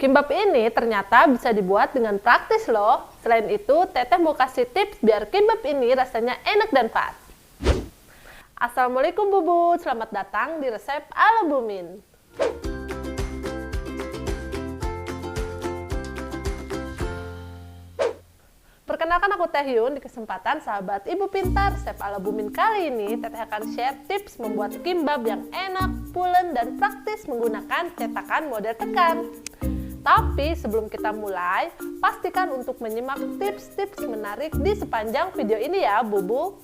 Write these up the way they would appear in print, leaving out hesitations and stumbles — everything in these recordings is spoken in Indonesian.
Kimbap ini ternyata bisa dibuat dengan praktis loh. Selain itu, Teteh mau kasih tips biar kimbap ini rasanya enak dan pas. Assalamualaikum Bubu, selamat datang di resep ala Bumin. Perkenalkan aku Teh Yun. Di kesempatan sahabat Ibu Pintar resep ala Bumin kali ini, Teteh akan share tips membuat kimbap yang enak, pulen, dan praktis menggunakan cetakan model tekan. Tapi sebelum kita mulai, pastikan untuk menyimak tips-tips menarik di sepanjang video ini ya Bubu.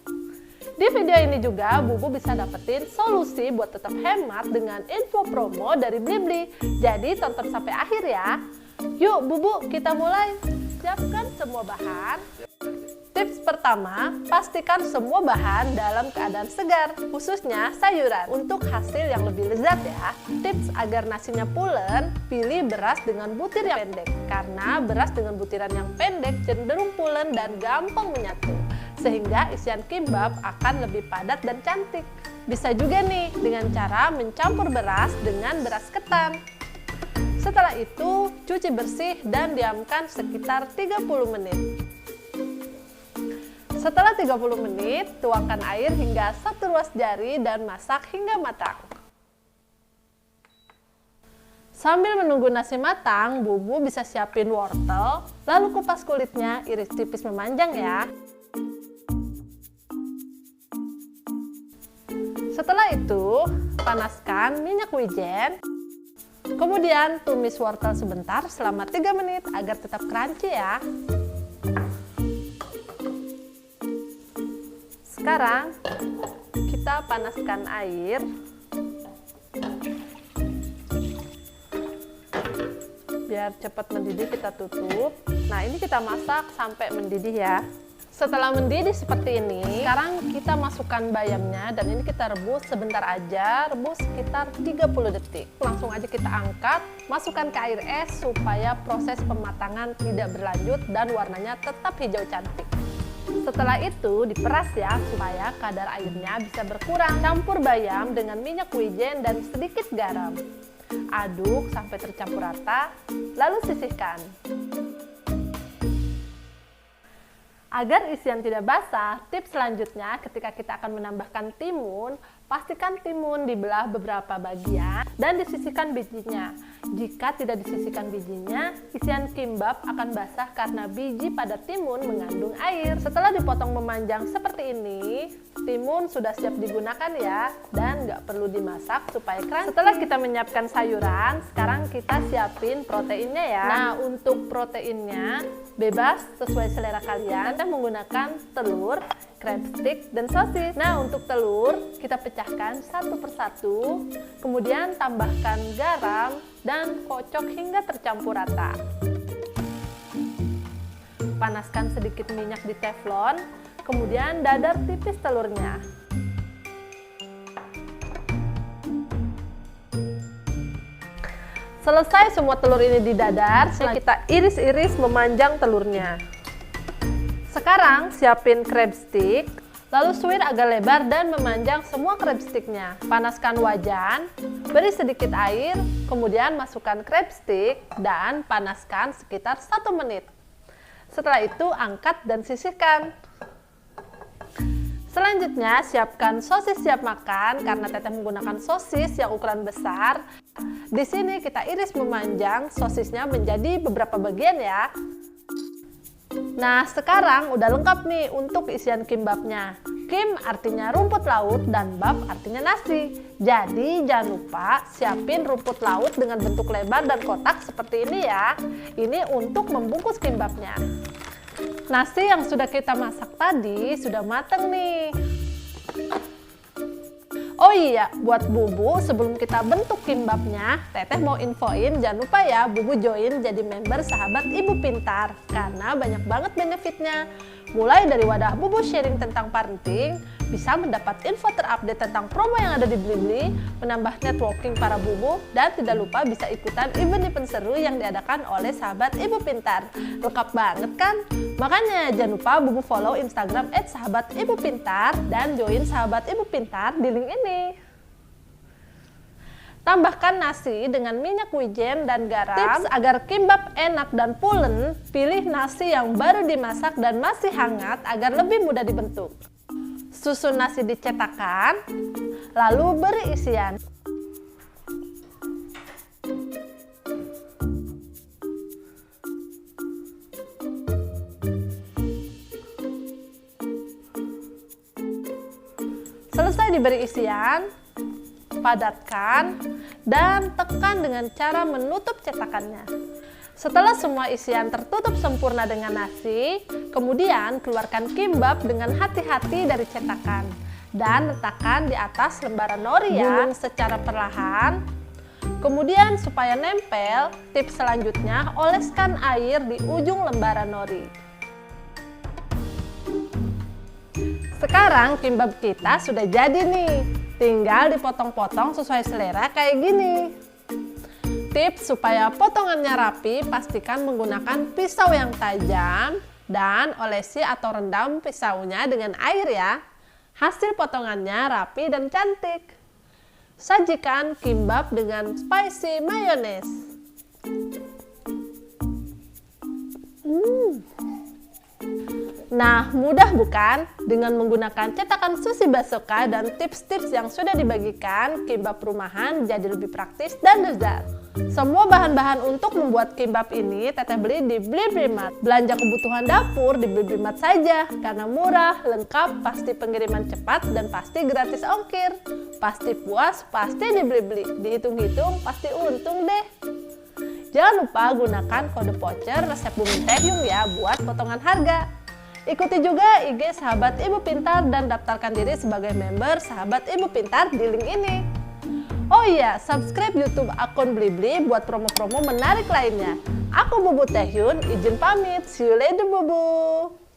Di video ini juga Bubu bisa dapetin solusi buat tetap hemat dengan info promo dari Blibli. Jadi tonton sampai akhir ya. Yuk Bubu, kita mulai. Siapkan semua bahan. Tips pertama, pastikan semua bahan dalam keadaan segar, khususnya sayuran, untuk hasil yang lebih lezat ya. Tips agar nasinya pulen, pilih beras dengan butir yang pendek, karena beras dengan butiran yang pendek cenderung pulen dan gampang menyatu, sehingga isian kimbap akan lebih padat dan cantik. Bisa juga nih dengan cara mencampur beras dengan beras ketan. Setelah itu, cuci bersih dan diamkan sekitar 30 menit. Setelah 30 menit, tuangkan air hingga 1 ruas jari dan masak hingga matang. Sambil menunggu nasi matang, Bubu bisa siapin wortel, lalu kupas kulitnya, iris tipis memanjang ya. Setelah itu, panaskan minyak wijen. Kemudian tumis wortel sebentar selama 3 menit agar tetap crunchy ya. Sekarang kita panaskan air. Biar cepat mendidih kita tutup. Nah, ini kita masak sampai mendidih ya. Setelah mendidih seperti ini, sekarang kita masukkan bayamnya dan ini kita rebus sebentar aja, rebus sekitar 30 detik. Langsung aja kita angkat, masukkan ke air es supaya proses pematangan tidak berlanjut dan warnanya tetap hijau cantik. Setelah itu diperas ya supaya kadar airnya bisa berkurang. Campur bayam dengan minyak wijen dan sedikit garam. Aduk sampai tercampur rata, lalu sisihkan. Agar isian tidak basah, tips selanjutnya ketika kita akan menambahkan timun, pastikan timun dibelah beberapa bagian dan disisihkan bijinya. Jika tidak disisihkan bijinya, isian kimbap akan basah karena biji pada timun mengandung air. Setelah dipotong memanjang seperti ini, timun sudah siap digunakan ya, dan nggak perlu dimasak supaya crunchy. Setelah kita menyiapkan sayuran, sekarang kita siapin proteinnya ya. Nah, untuk proteinnya bebas sesuai selera kalian. Kita menggunakan telur, crab stick, dan sosis. Nah, untuk telur kita pecahkan satu persatu, kemudian tambahkan garam dan kocok hingga tercampur rata. Panaskan sedikit minyak di teflon, kemudian dadar tipis telurnya. Selesai semua telur ini didadar, kita iris-iris memanjang telurnya. Sekarang siapin crab stick, lalu suir agak lebar dan memanjang semua crab sticknya. Panaskan wajan, beri sedikit air, kemudian masukkan crab stick dan panaskan sekitar 1 menit. Setelah itu angkat dan sisihkan. Selanjutnya siapkan sosis siap makan karena Teteh menggunakan sosis yang ukuran besar. Di sini kita iris memanjang sosisnya menjadi beberapa bagian ya. Nah, sekarang udah lengkap nih untuk isian kimbapnya. Kim artinya rumput laut dan bab artinya nasi. Jadi jangan lupa siapin rumput laut dengan bentuk lebar dan kotak seperti ini ya. Ini untuk membungkus kimbapnya. Nasi yang sudah kita masak tadi sudah matang nih. Oh iya, buat Bubu sebelum kita bentuk kimbapnya, Teteh mau infoin jangan lupa ya Bubu join jadi member sahabat Ibu Pintar karena banyak banget benefitnya. Mulai dari wadah Bubu sharing tentang parenting, bisa mendapat info terupdate tentang promo yang ada di Blibli, menambah networking para Bubu, dan tidak lupa bisa ikutan event-event seru yang diadakan oleh sahabat Ibu Pintar. Lengkap banget kan? Makanya jangan lupa Bubu follow Instagram @sahabatibu_pintar dan join sahabat Ibu Pintar di link ini. Tambahkan nasi dengan minyak wijen dan garam. Tips agar kimbab enak dan pulen, pilih nasi yang baru dimasak dan masih hangat agar lebih mudah dibentuk. Susun nasi di cetakan, lalu beri isian. Selesai diberi isian, padatkan dan tekan dengan cara menutup cetakannya. Setelah semua isian tertutup sempurna dengan nasi, kemudian keluarkan kimbab dengan hati-hati dari cetakan dan letakkan di atas lembaran nori ya. Gulung secara perlahan. Kemudian supaya nempel, tips selanjutnya oleskan air di ujung lembaran nori. Sekarang kimbab kita sudah jadi nih. Tinggal dipotong-potong sesuai selera kayak gini. Tips supaya potongannya rapi, pastikan menggunakan pisau yang tajam dan olesi atau rendam pisaunya dengan air ya. Hasil potongannya rapi dan cantik. Sajikan kimbab dengan spicy mayonnaise. Nah, mudah bukan? Dengan menggunakan cetakan Susi Basoka dan tips-tips yang sudah dibagikan, kimbab rumahan jadi lebih praktis dan lezat. Semua bahan-bahan untuk membuat kimbab ini Teteh beli di Blibrimat. Belanja kebutuhan dapur di Blibrimat saja, karena murah, lengkap, pasti pengiriman cepat, dan pasti gratis ongkir. Pasti puas, pasti dibeli-beli. Dihitung-hitung, pasti untung deh. Jangan lupa gunakan kode voucher resep Bu Min Taehyung ya buat potongan harga. Ikuti juga IG Sahabat Ibu Pintar dan daftarkan diri sebagai member Sahabat Ibu Pintar di link ini. Oh iya, subscribe YouTube akun Blibli buat promo-promo menarik lainnya. Aku Bubu Taehyung, izin pamit. See you later, Bubu.